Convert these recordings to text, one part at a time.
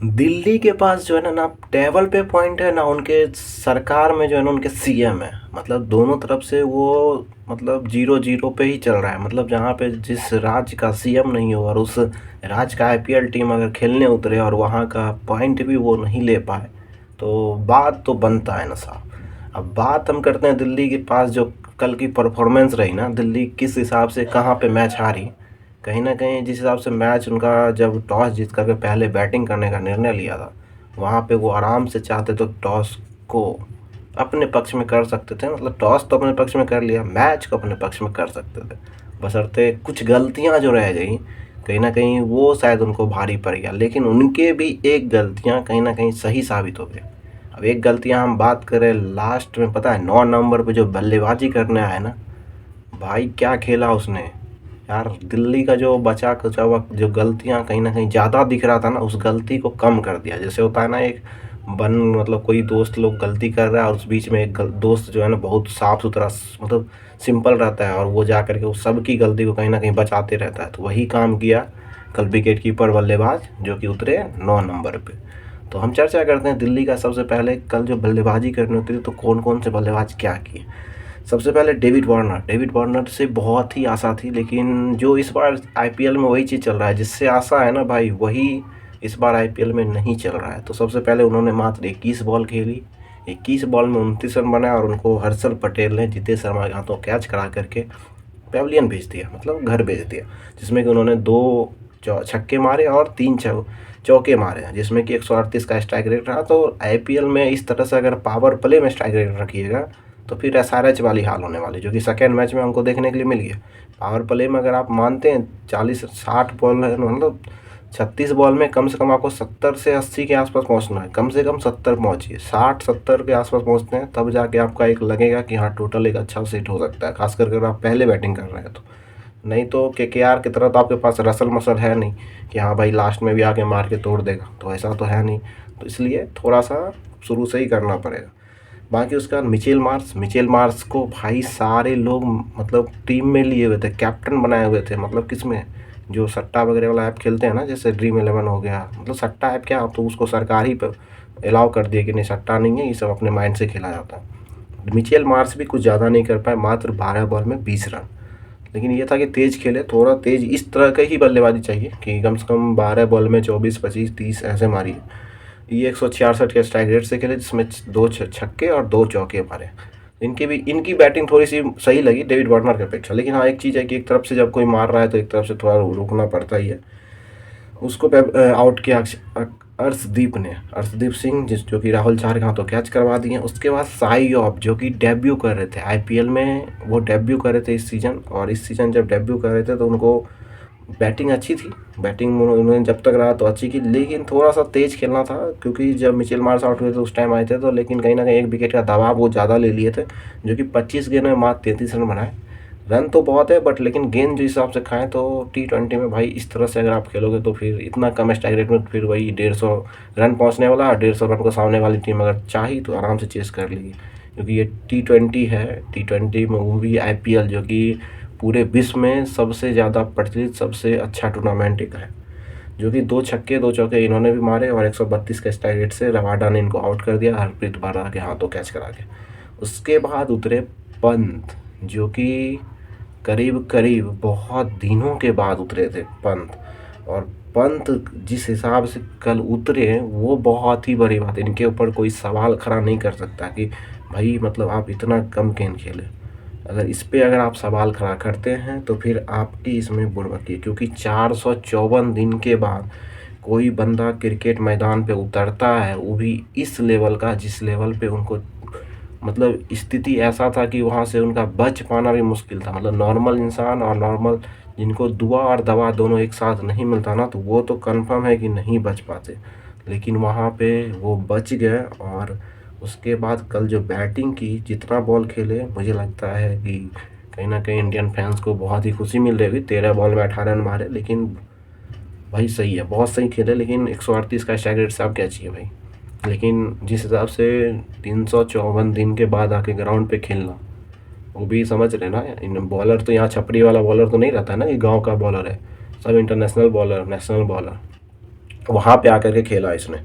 दिल्ली के पास जो है ना टेबल पे पॉइंट है ना उनके सरकार में जो है ना उनके सीएम है। मतलब दोनों तरफ से वो मतलब जीरो जीरो पे ही चल रहा है। मतलब जहाँ पे जिस राज्य का सीएम नहीं हो और उस राज्य का आईपीएल टीम अगर खेलने उतरे और वहाँ का पॉइंट भी वो नहीं ले पाए तो बात तो बनता है ना साहब। अब बात हम करते हैं दिल्ली के पास जो कल की परफॉर्मेंस रही ना, दिल्ली किस हिसाब से कहाँ पे मैच हारी। कहीं न कहीं जिस हिसाब से मैच उनका जब टॉस जीत कर के पहले बैटिंग करने का निर्णय लिया था, वहाँ पे वो आराम से चाहते तो टॉस को अपने पक्ष में कर सकते थे। मतलब टॉस तो अपने पक्ष में कर लिया, मैच को अपने पक्ष में कर सकते थे। बशर्ते कुछ गलतियाँ जो रह गई, कहीं न कहीं वो शायद उनको भारी पड़ गया। लेकिन उनके भी एक गलतियाँ कहीं न कहीं सही साबित हो गई। अब एक गलतियाँ हम बात करें लास्ट में, पता है 9 नंबर पे जो बल्लेबाज़ी करने आया ना, भाई क्या खेला उसने। यार दिल्ली का जो बचा कुचा हुआ जो गलतियां कहीं ना कहीं ज़्यादा दिख रहा था ना, उस गलती को कम कर दिया। जैसे होता है ना एक बन मतलब कोई दोस्त लोग गलती कर रहा है और उस बीच में एक दोस्त जो है ना बहुत साफ सुथरा मतलब सिंपल रहता है और वो जा करके उस सबकी गलती को कहीं ना कहीं बचाते रहता है। तो वही काम किया कल विकेट कीपर बल्लेबाज जो कि उतरे 9 नंबर पे। तो हम चर्चा करते हैं दिल्ली का। सबसे पहले कल जो बल्लेबाजी करनी होती थी तो कौन कौन से बल्लेबाज क्या किए। सबसे पहले डेविड वार्नर से बहुत ही आशा थी, लेकिन जो इस बार आईपीएल में वही चीज़ चल रहा है, जिससे आशा है ना भाई वही इस बार आईपीएल में नहीं चल रहा है। तो सबसे पहले उन्होंने मात्र 21 बॉल खेली, 21 बॉल में 29 रन बनाए और उनको हर्षल पटेल ने जितेश शर्मा के हाथों कैच करा करके पेविलियन भेज दिया, मतलब घर भेज दिया। जिसमें कि उन्होंने 2 छक्के मारे और 3 चौके मारे हैं, जिसमें कि 138 का स्ट्राइक रेट रहा। तो आईपीएल में इस तरह से अगर पावर प्ले में स्ट्राइक रेट रखिएगा तो फिर एसआरएच वाली हाल होने वाली, जो कि सेकेंड मैच में हमको देखने के लिए मिल गया। पावर प्ले में अगर आप मानते हैं 40-60 बॉल है, मतलब 36 बॉल में कम से कम आपको 70 से 80 के आसपास पहुंचना है। कम से कम 70 पहुंचिए, 60-70 के आसपास पहुंचते हैं तब जाके आपका एक लगेगा कि हाँ टोटल एक अच्छा सेट हो सकता है, खासकर अगर आप पहले बैटिंग कर रहे हैं तो। नहीं तो केकेआर की तरह तो आपके पास रसल मसल है नहीं कि हाँ भाई लास्ट में भी आके मार के तोड़ देगा, तो ऐसा तो है नहीं। तो इसलिए थोड़ा सा शुरू से ही करना पड़ेगा। बाकी उसका मिचेल मार्स को भाई सारे लोग मतलब टीम में लिए हुए थे, कैप्टन बनाए हुए थे। मतलब किसमें, जो सट्टा वगैरह वाला ऐप खेलते हैं ना, जैसे ड्रीम 11 हो गया, मतलब सट्टा ऐप क्या, अब तो उसको सरकार ही पे अलाउ कर दिया कि नहीं सट्टा नहीं है, ये सब अपने माइंड से खेला जाता है। मिचेल मार्स भी कुछ ज़्यादा नहीं कर पाए, मात्र 12 बॉल में 20 रन। लेकिन ये था कि तेज़ खेले, थोड़ा तेज़ इस तरह का ही बल्लेबाजी चाहिए कि कम से कम 12 बॉल में 24-25-30 ऐसे मारिए। ये 166 के स्ट्राइक रेट से खेले, जिसमें 2 छक्के और 2 चौके मारे। इनकी बैटिंग थोड़ी सी सही लगी डेविड वार्नर की अपेक्षा। लेकिन हाँ एक चीज़ है कि एक तरफ से जब कोई मार रहा है तो एक तरफ से थोड़ा रुकना पड़ता ही है। उसको आउट किया अर्शदीप सिंह, जो कि राहुल चार के हाथों कैच करवा दिए। उसके बाद साई ऑफ जो कि डेब्यू कर रहे थे आईपीएल में, वो डेब्यू कर रहे थे इस सीज़न। और इस सीज़न जब डेब्यू कर रहे थे तो उनको बैटिंग अच्छी थी, बैटिंग उन्होंने जब तक रहा तो अच्छी की, लेकिन थोड़ा सा तेज़ खेलना था। क्योंकि जब मिचेल मार्श आउट हुए थे उस टाइम आए थे तो, लेकिन कहीं ना कहीं एक विकेट का दबाव वो ज़्यादा ले लिए थे। जो कि 25 गेंद में मात्र 33 रन बनाए। रन तो बहुत है बट लेकिन गेंद जो हिसाब से खाएं तो T20 में भाई इस तरह से अगर आप खेलोगे तो फिर इतना कम स्ट्राइक रेट में फिर वही 150 रन पहुंचने वाला, 150 रन को सामने वाली टीम अगर चाही तो आराम से चेस कर लेगी। क्योंकि ये T20 है, T20 में वो भी आईपीएल जो कि पूरे विश्व में सबसे ज़्यादा प्रचलित सबसे अच्छा टूर्नामेंट एक है। जो कि 2 छक्के 2 चौके इन्होंने भी मारे और 132 के स्ट्राइक रेट से रबाडा ने इनको आउट कर दिया हरप्रीत बारा के हाथों कैच करा के। उसके बाद उतरे पंत, जो कि करीब करीब बहुत दिनों के बाद उतरे थे पंत। और पंत जिस हिसाब से कल उतरे वो बहुत ही बड़ी बात है। इनके ऊपर कोई सवाल खड़ा नहीं कर सकता कि भाई मतलब आप इतना कम गेंद खेले। अगर इस पे अगर आप सवाल खड़ा करते हैं तो फिर आपकी इसमें बुड़बक है। क्योंकि 454 दिन के बाद कोई बंदा क्रिकेट मैदान पे उतरता है, वो भी इस लेवल का जिस लेवल पे उनको मतलब स्थिति ऐसा था कि वहाँ से उनका बच पाना भी मुश्किल था। मतलब नॉर्मल इंसान और नॉर्मल जिनको दुआ और दवा दोनों एक साथ नहीं मिलता ना, तो वो तो कंफर्म है कि नहीं बच पाते। लेकिन वहाँ पे वो बच गए। और उसके बाद कल जो बैटिंग की, जितना बॉल खेले, मुझे लगता है कि कहीं ना कहीं इंडियन फैंस को बहुत ही खुशी मिल रही होगी। 13 बॉल में 18 रन मारे, लेकिन भाई सही है, बहुत सही खेले। लेकिन 138 का स्ट्राइक रेट से आप क्या चाहिए भाई। लेकिन जिस हिसाब से 354 दिन के बाद आके ग्राउंड पे खेलना, वो भी समझ रहे ना। इन बॉलर तो यहाँ छपरी वाला बॉलर तो नहीं रहता है ना कि गांव का बॉलर है, सब इंटरनेशनल बॉलर, नेशनल बॉलर। वहाँ पे आकर के खेला इसने।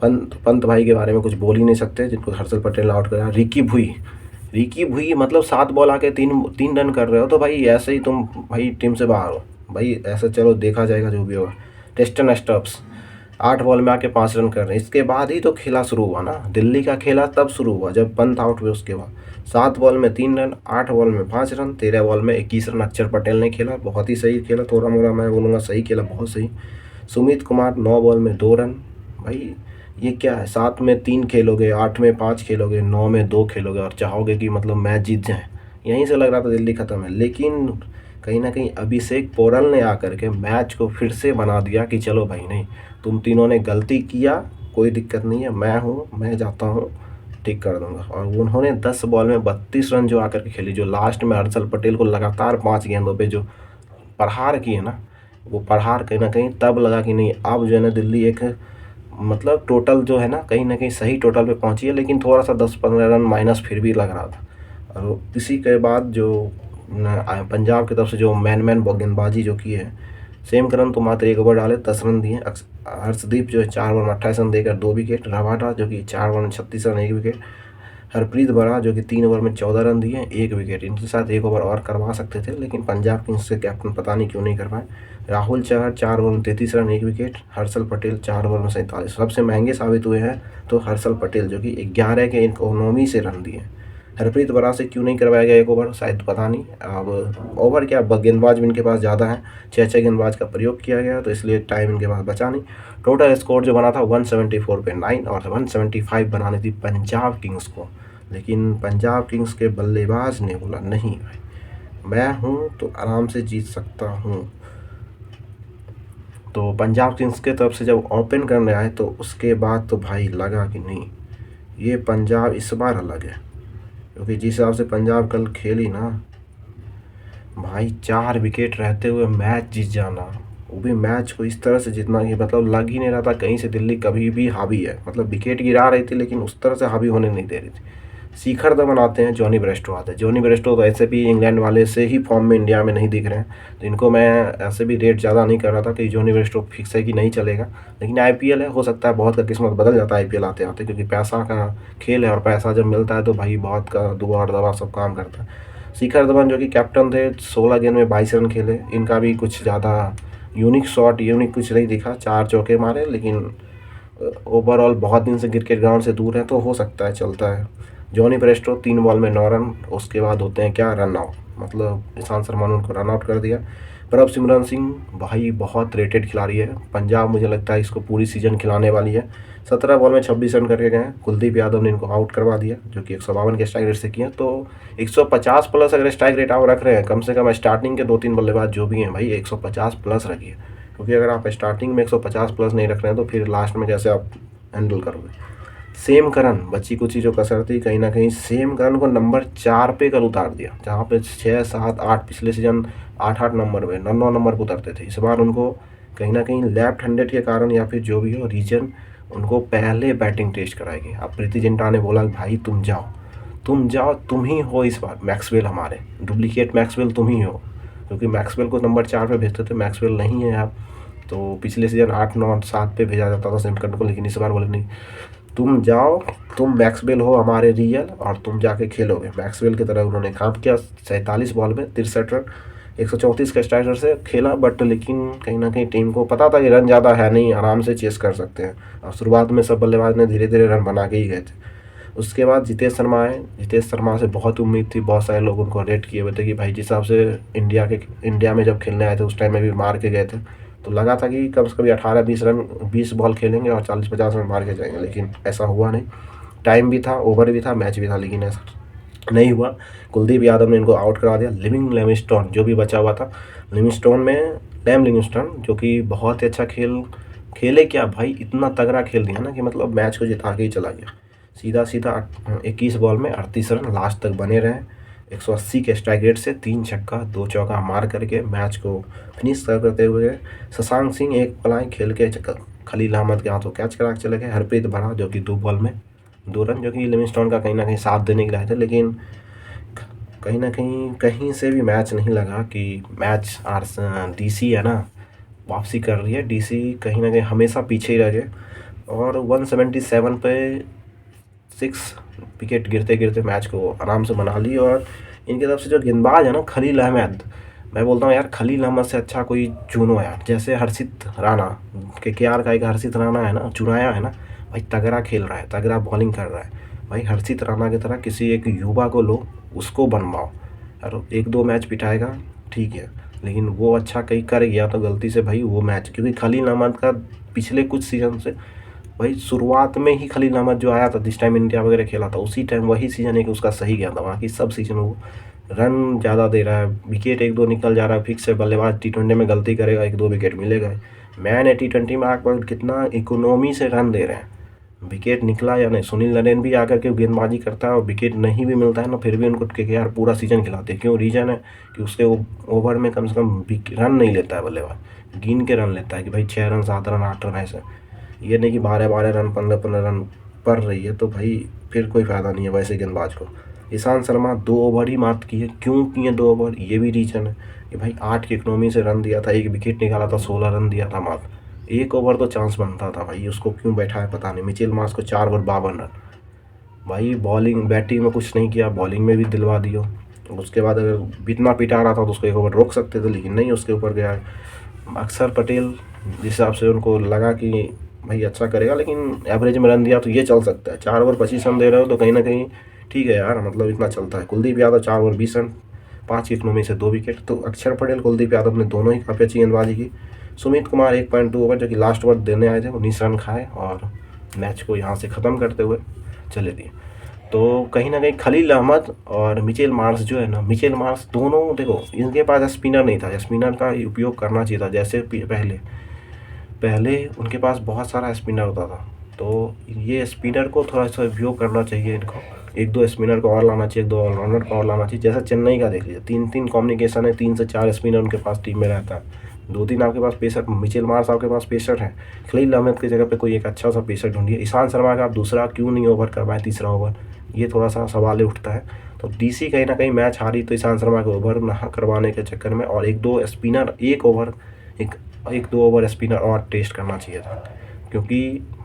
पंत भाई के बारे में कुछ बोल ही नहीं सकते, जिनको हर्षल पटेल आउट करा। रिकी भुई मतलब 7 बॉल आके 3 रन कर रहे हो तो भाई ऐसे ही तुम भाई टीम से बाहर हो भाई, ऐसा चलो देखा जाएगा जो भी होगा। टेस्टन स्टब्स 8 बॉल में आके 5 रन कर रहे हैं, इसके बाद ही तो खेला शुरू हुआ ना, दिल्ली का खेला तब शुरू हुआ जब पंत आउट हुए। उसके बाद 7 बॉल में 3 रन, 8 बॉल में 5 रन, 13 बॉल में 21 रन अक्षर पटेल ने खेला, बहुत ही सही खेला, थोड़ा मोड़ा मैं बोलूँगा सही खेला, बहुत सही। सुमित कुमार 9 बॉल में 2 रन। भाई ये क्या है, 7 में 3 खेलोगे, 8 में 5 खेलोगे, 9 में 2 खेलोगे और चाहोगे कि मतलब मैच जीत जाए। यहीं से लग रहा था दिल्ली ख़त्म है, लेकिन कहीं ना कहीं अभिषेक पोरल ने आकर के मैच को फिर से बना दिया कि चलो भाई नहीं, तुम तीनों ने गलती किया, कोई दिक्कत नहीं है, मैं हूँ, मैं जाता हूँ, ठीक कर दूंगा। और उन्होंने 10 बॉल में 32 रन जो आकर के खेली, जो लास्ट में हर्षल पटेल को लगातार 5 गेंदों पे जो प्रहार किए ना, वो प्रहार कहीं ना कहीं तब लगा कि नहीं अब जो है ना दिल्ली एक मतलब टोटल जो है ना कहीं सही टोटल पे पहुंची है, लेकिन थोड़ा सा 10-15 रन माइनस फिर भी लग रहा था। और इसी के बाद जो पंजाब की तरफ से जो मैन गेंदबाजी जो की है, सेम करन तो मात्र 1 ओवर डाले 10 रन दिए। हर्षदीप जो है 4 ओवर में 28 रन देकर 2 विकेट। रबाडा जो कि 4 ओवर में 36 रन 1 विकेट। हरप्रीत बरा जो कि 3 ओवर में 14 रन दिए 1 विकेट। इनके साथ 1 ओवर और करवा सकते थे, लेकिन पंजाब किंग्स के कैप्टन पता नहीं क्यों नहीं कर पाए। राहुल चहर 4 ओवर में 33 run 1 wicket. Harshal Patel 4 over में 47। सबसे महंगे साबित हुए हैं तो हर्षल पटेल जो कि 11 के इकोनॉमी से रन दिए। हरप्रीत बरा से क्यों नहीं करवाया गया 1 ओवर, शायद पता नहीं। अब ओवर क्या, गेंदबाज भी इनके पास ज़्यादा है, 6 गेंदबाज का प्रयोग किया गया तो इसलिए टाइम इनके पास बचा नहीं। टोटल स्कोर जो बना था 174 पे 9 और 175 बनानी थी पंजाब किंग्स को, लेकिन पंजाब किंग्स के बल्लेबाज ने बोला नहीं भाई, मैं हूँ तो आराम से जीत सकता हूँ। तो पंजाब किंग्स के तरफ से जब ओपन करने आए तो उसके बाद तो भाई लगा कि नहीं, ये पंजाब इस बार अलग है, क्योंकि जिस हिसाब से पंजाब कल खेली ना भाई, 4 विकेट रहते हुए मैच जीत जाना, वो भी मैच को इस तरह से जीतना कि मतलब लग ही नहीं रहा था कहीं से दिल्ली कभी भी हावी है। मतलब विकेट गिरा रही थी लेकिन उस तरह से हावी होने नहीं दे रही थी। शिखर धवन आते हैं, जॉनी ब्रेस्टो आते हैं। जॉनी ब्रेस्टो तो ऐसे भी इंग्लैंड वाले से ही फॉर्म में इंडिया में नहीं दिख रहे हैं, तो इनको मैं ऐसे भी रेट ज़्यादा नहीं कर रहा था कि जॉनी ब्रेस्टो फिक्स है कि नहीं चलेगा। लेकिन आईपीएल है, हो सकता है बहुत का किस्मत बदल जाता है आईपीएल आते आते, क्योंकि पैसा का खेल है और पैसा जब मिलता है तो भाई बहुत का दुआ और दवा सब काम करता है। शिखर धवन जो कि कैप्टन थे, 16 गेंद में 22 रन खेले। इनका भी कुछ ज़्यादा यूनिक शॉट यूनिक कुछ नहीं दिखा, 4 चौके मारे, लेकिन ओवरऑल बहुत दिन से क्रिकेट ग्राउंड से दूर है तो हो सकता है चलता है। जॉनी ब्रेस्टो 3 बॉल में 9 रन, उसके बाद होते हैं क्या, रन आउट, मतलब ईशांत शर्मा ने उनको रन आउट कर दिया। प्रभसिमरन सिंह भाई बहुत रेटेड खिलाड़ी है, पंजाब मुझे लगता है इसको पूरी सीजन खिलाने वाली है। 17 बॉल में 26 रन करके गए। कुलदीप यादव ने इनको आउट करवा दिया, जो कि 152 के स्ट्राइक रेट से किए। तो 150 प्लस अगर स्ट्राइक रेट आप रख रहे हैं, कम से कम स्टार्टिंग के 2-3 बल्लेबाज जो भी हैं भाई 150 प्लस रखिए, क्योंकि अगर आप स्टार्टिंग में 150 प्लस नहीं रख रहे हैं तो फिर लास्ट में कैसे आप हैंडल करोगे। सेम करन बची कुची जो कसर थी, कहीं ना कहीं सेम करन को नंबर 4 पे कल उतार दिया, जहाँ पे 6, 7, 8 पिछले सीजन 8 नंबर पे 9 नंबर पर उतरते थे। इस बार उनको कहीं ना कहीं लेफ्ट हैंडेड के कारण या फिर जो भी हो रीजन, उनको पहले बैटिंग टेस्ट कराएगी। अब प्रीति जिंटा ने बोला भाई तुम जाओ, तुम ही हो इस बार मैक्सवेल, हमारे डुप्लीकेट मैक्सवेल तुम ही हो, क्योंकि मैक्सवेल को नंबर 4 पे भेजते थे, मैक्सवेल नहीं है आप। तो पिछले सीजन 8, 9, 7 पे भेजा जाता था सेमकंड को, लेकिन इस बार बोले नहीं, तुम जाओ, तुम मैक्सवेल हो हमारे रियल, और तुम जाके खेलोगे। मैक्सवेल की तरह उन्होंने काम किया। 47 बॉल में 63 रन, 134 के स्ट्राइकर से खेला, बट लेकिन कहीं ना कहीं टीम को पता था कि रन ज़्यादा है नहीं, आराम से चेस कर सकते हैं। और शुरुआत में सब बल्लेबाज ने धीरे धीरे रन बना के ही गए थे। उसके बाद जितेश शर्मा आए। जितेश शर्मा से बहुत उम्मीद थी, बहुत सारे लोग उनको रेट किए हुए थे कि भाई जिस हिसाब से इंडिया में जब खेलने आए थे उस टाइम में भी मार के गए थे, तो लगा था कि कम से कम 18-20 रन 20 बॉल खेलेंगे और 40-50 रन मार के जाएंगे, लेकिन ऐसा हुआ नहीं। टाइम भी था, ओवर भी था, मैच भी था, लेकिन ऐसा नहीं हुआ। कुलदीप यादव ने इनको आउट करा दिया। लिविंगस्टोन जो भी बचा हुआ था, लिविंगस्टोन जो कि बहुत ही अच्छा खेले क्या भाई, इतना तगड़ा खेल दिया ना कि मतलब मैच को जिता के ही चला गया। सीधा 21 बॉल में 38 रन लास्ट तक बने रहे। 180 के स्ट्राइक रेट से 3 छक्का 2 चौका मार करके मैच को फिनिश करते हुए शशांक सिंह एक पलाई खेल के खलील अहमद के हाथों कैच करा के चले गए। हरप्रीत बरा जो कि 2 बॉल में 2 रन, जो कि लिविंगस्टोन का कहीं ना कहीं साथ देने के लिए आए थे, लेकिन कहीं ना कहीं से भी मैच नहीं लगा कि मैच डीसी है ना, वापसी कर रही है। डीसी कहीं ना कहीं हमेशा पीछे ही रह गए और 177 पे 6 विकेट गिरते गिरते मैच को आराम से बना ली। और इनकी तरफ से जो गेंदबाज है ना खलील अहमद, मैं बोलता हूँ यार खलील अहमद से अच्छा कोई चुनो यार। जैसे हर्षित राणा KKR का एक हर्षित राणा है ना, चुनाया है ना भाई, तगड़ा खेल रहा है, तगड़ा बॉलिंग कर रहा है भाई। हर्षित राणा की तरह किसी एक युवा को लो, उसको बनवाओ यार। एक दो मैच पिटाएगा ठीक है, लेकिन वो अच्छा कहीं कर गया तो गलती से भाई वो मैच, क्योंकि खलील अहमद का पिछले कुछ सीजन से भाई शुरुआत में ही खलील अहमद जो आया था जिस टाइम इंडिया वगैरह खेला था, उसी टाइम वही सीज़न है कि उसका सही गया था। बाकी सब सीज़न वो रन ज़्यादा दे रहा है, विकेट एक दो निकल जा रहा है। फिक्स है बल्लेबाज T20 में गलती करेगा एक दो विकेट मिलेगा। मैन है T20 में आकर कितना इकोनॉमी से रन दे रहे हैं, विकेट निकला या नहीं। सुनील नरेन भी आकर के गेंदबाजी करता है और विकेट नहीं भी मिलता है ना, फिर भी उनको KKR पूरा सीजन खिलाते हैं। क्यों? रीज़न है कि उसके ओवर में कम से कम रन नहीं लेता है बल्लेबाज, गिन के रन लेता है कि भाई 6 रन 7 रन 8 रन ऐसे। ये नहीं कि 12 रन 15 रन पड़ रही है तो भाई फिर कोई फ़ायदा नहीं है वैसे गेंदबाज को। ईशांत शर्मा 2 ओवर ही मात किए। क्यों किए 2 ओवर? ये भी रीज़न है कि भाई 8 की इकनॉमी से रन दिया था, एक विकेट निकाला था, 16 रन दिया था मात्र। एक ओवर तो चांस बनता था भाई, उसको क्यों बैठा है पता नहीं। मिचेल मार्श को 4 ओवर 52 रन। भाई बॉलिंग बैटिंग में कुछ नहीं किया, बॉलिंग में भी दिलवा दियो। उसके बाद अगर बितना पिटा रहा था तो उसको एक ओवर रोक सकते थे, लेकिन नहीं, उसके ऊपर गया। अक्षर पटेल जिस हिसाब से उनको लगा कि भाई अच्छा करेगा, लेकिन एवरेज में रन दिया तो ये चल सकता है। 4 ओवर 25 रन दे रहे हो तो कहीं ना कहीं ठीक है यार, मतलब इतना चलता है। कुलदीप यादव 4 ओवर 20 रन, 5 की इकनॉमी से 2 विकेट। तो अक्षर पटेल कुलदीप यादव ने दोनों ही काफ़ी अच्छी गेंदबाजी की। सुमित कुमार 1.2 ओवर जो कि लास्ट ओवर देने आए थे, 19 रन खाए और मैच को यहाँ से ख़त्म करते हुए चले दिए। तो कहीं ना कहीं खलील अहमद और मिचेल मार्श जो है ना, मिचेल मार्श दोनों देखो, इनके पास स्पिनर नहीं था, स्पिनर का उपयोग करना चाहिए था। जैसे पहले पहले उनके पास बहुत सारा स्पिनर होता था, तो ये स्पिनर को थोड़ा सा उपयोग करना चाहिए इनको। एक दो स्पिनर को और लाना चाहिए, 2 ऑलराउंडर को और लाना चाहिए। जैसा चेन्नई का देख लीजिए, 3-3 कॉम्बिनेशन है, 3 से 4 स्पिनर उनके पास टीम में रहता है। 2-3 आपके पास पेसर, मिचेल मार्श आपके पास पेसर है, खलील अहमद की जगह पे कोई एक अच्छा सा पेसर ढूंढिए। ईशांत शर्मा का आप दूसरा क्यों नहीं ओवर करवाएं, तीसरा ओवर, ये थोड़ा सा सवाल उठता है। तो डीसी कहीं ना कहीं मैच हारी तो ईशांत शर्मा को ओवर ना करवाने के चक्कर में, और एक दो स्पिनर एक ओवर एक दो ओवर स्पिनर और टेस्ट करना चाहिए था। क्योंकि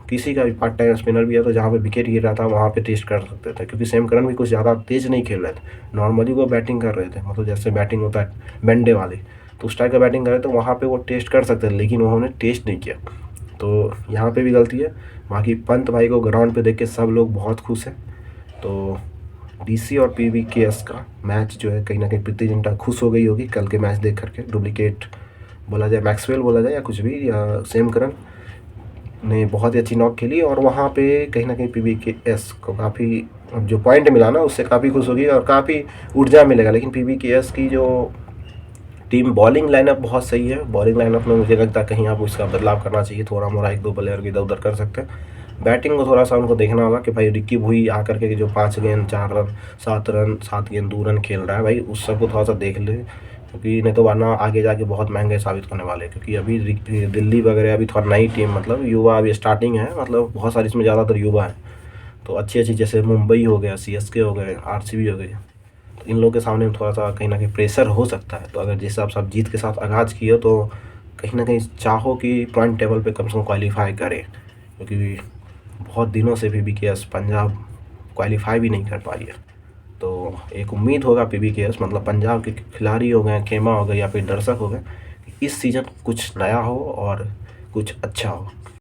किसी का भी पार्ट टाइम स्पिनर भी है तो जहाँ पे विकेट गिर रहा था वहाँ पे टेस्ट कर सकते थे। क्योंकि सैम करन भी कुछ ज़्यादा तेज़ नहीं खेल रहे थे, नॉर्मली वो बैटिंग कर रहे थे, मतलब जैसे बैटिंग होता है वनडे वाली, तो उस टाइप का बैटिंग कर रहे थे, वहाँ पे वो टेस्ट कर सकते थे, लेकिन उन्होंने टेस्ट नहीं किया। तो यहाँ पे भी गलती है। बाकी पंत भाई को ग्राउंड पे देख के सब लोग बहुत खुश हैं। तो डीसी और PVKS का मैच जो है कहीं ना कहीं प्रीति जिंटा खुश हो गई होगी कल के मैच देख करके। डुप्लीकेट बोला जाए, मैक्सवेल बोला जाए या कुछ भी, या सैम करन ने बहुत ही अच्छी नॉक खेली और वहाँ पे कहीं ना कहीं PVKS को काफ़ी जो पॉइंट मिला ना उससे काफ़ी खुश होगी और काफ़ी ऊर्जा मिलेगा। लेकिन PVKS की जो टीम बॉलिंग लाइनअप बहुत सही है, बॉलिंग लाइनअप में मुझे लगता है कहीं आप उसका बदलाव करना चाहिए, थोड़ा मोड़ा एक दो प्लेयर इधर उधर कर सकते हैं। बैटिंग को थोड़ा सा उनको देखना होगा कि भाई रिक्की भुई आकर के जो 5 गेंद 4 रन 7 रन 7 गेंद 2 रन खेल रहा है भाई, उस सबको थोड़ा सा देख ले, क्योंकि नहीं तो वरना आगे जाके बहुत महंगे साबित होने वाले हैं। क्योंकि अभी दिल्ली वगैरह अभी थोड़ा नई टीम, मतलब युवा अभी स्टार्टिंग है, मतलब बहुत सारी इसमें ज़्यादातर युवा है। तो अच्छी अच्छी जैसे मुंबई हो गया, CSK हो गए, RCB हो गई, तो इन लोगों के सामने थोड़ा सा कहीं ना कहीं प्रेशर हो सकता है। तो अगर जिस हिसाब से आप जीत के साथ आगाज़ किए हो तो कहीं ना कहीं चाहो कि पॉइंट टेबल पे कम से कम क्वालिफाई करें, क्योंकि बहुत दिनों से PVKS पंजाब क्वालिफाई भी नहीं कर पाई है। तो एक उम्मीद होगा PVKS, मतलब पंजाब के खिलाड़ी हो गए, खेमा हो गए या फिर दर्शक हो गए, इस सीज़न कुछ नया हो और कुछ अच्छा हो।